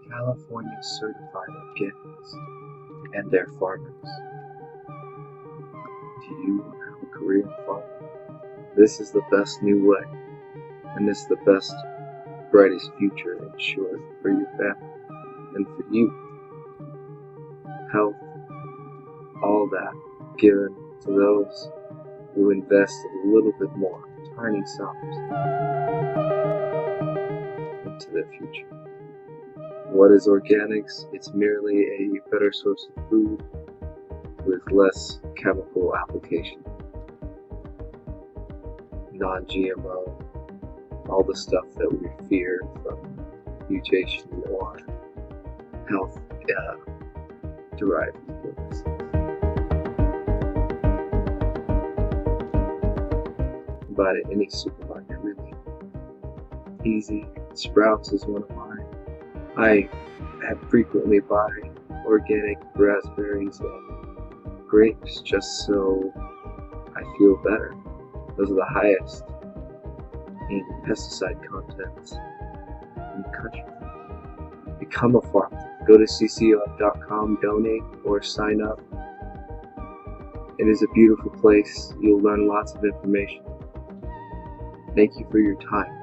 California certified organics and their farmers. Do you have a career in farming? This is the best new way, and it's the best, brightest future in short for your family and for you. Health, all that given to those who invest a little bit more, tiny sums, into their future. What is organics? It's merely a better source of food with less chemical application. Non-GMO, all the stuff that we fear from mutation or health derived illnesses. Buy it at any supermarket, really. Easy. Sprouts is one of mine. I frequently buy organic raspberries and grapes just so I feel better. Those are the highest in pesticide content in the country. Become a farmer. Go to cco.com, donate, or sign up. It is a beautiful place. You'll learn lots of information. Thank you for your time.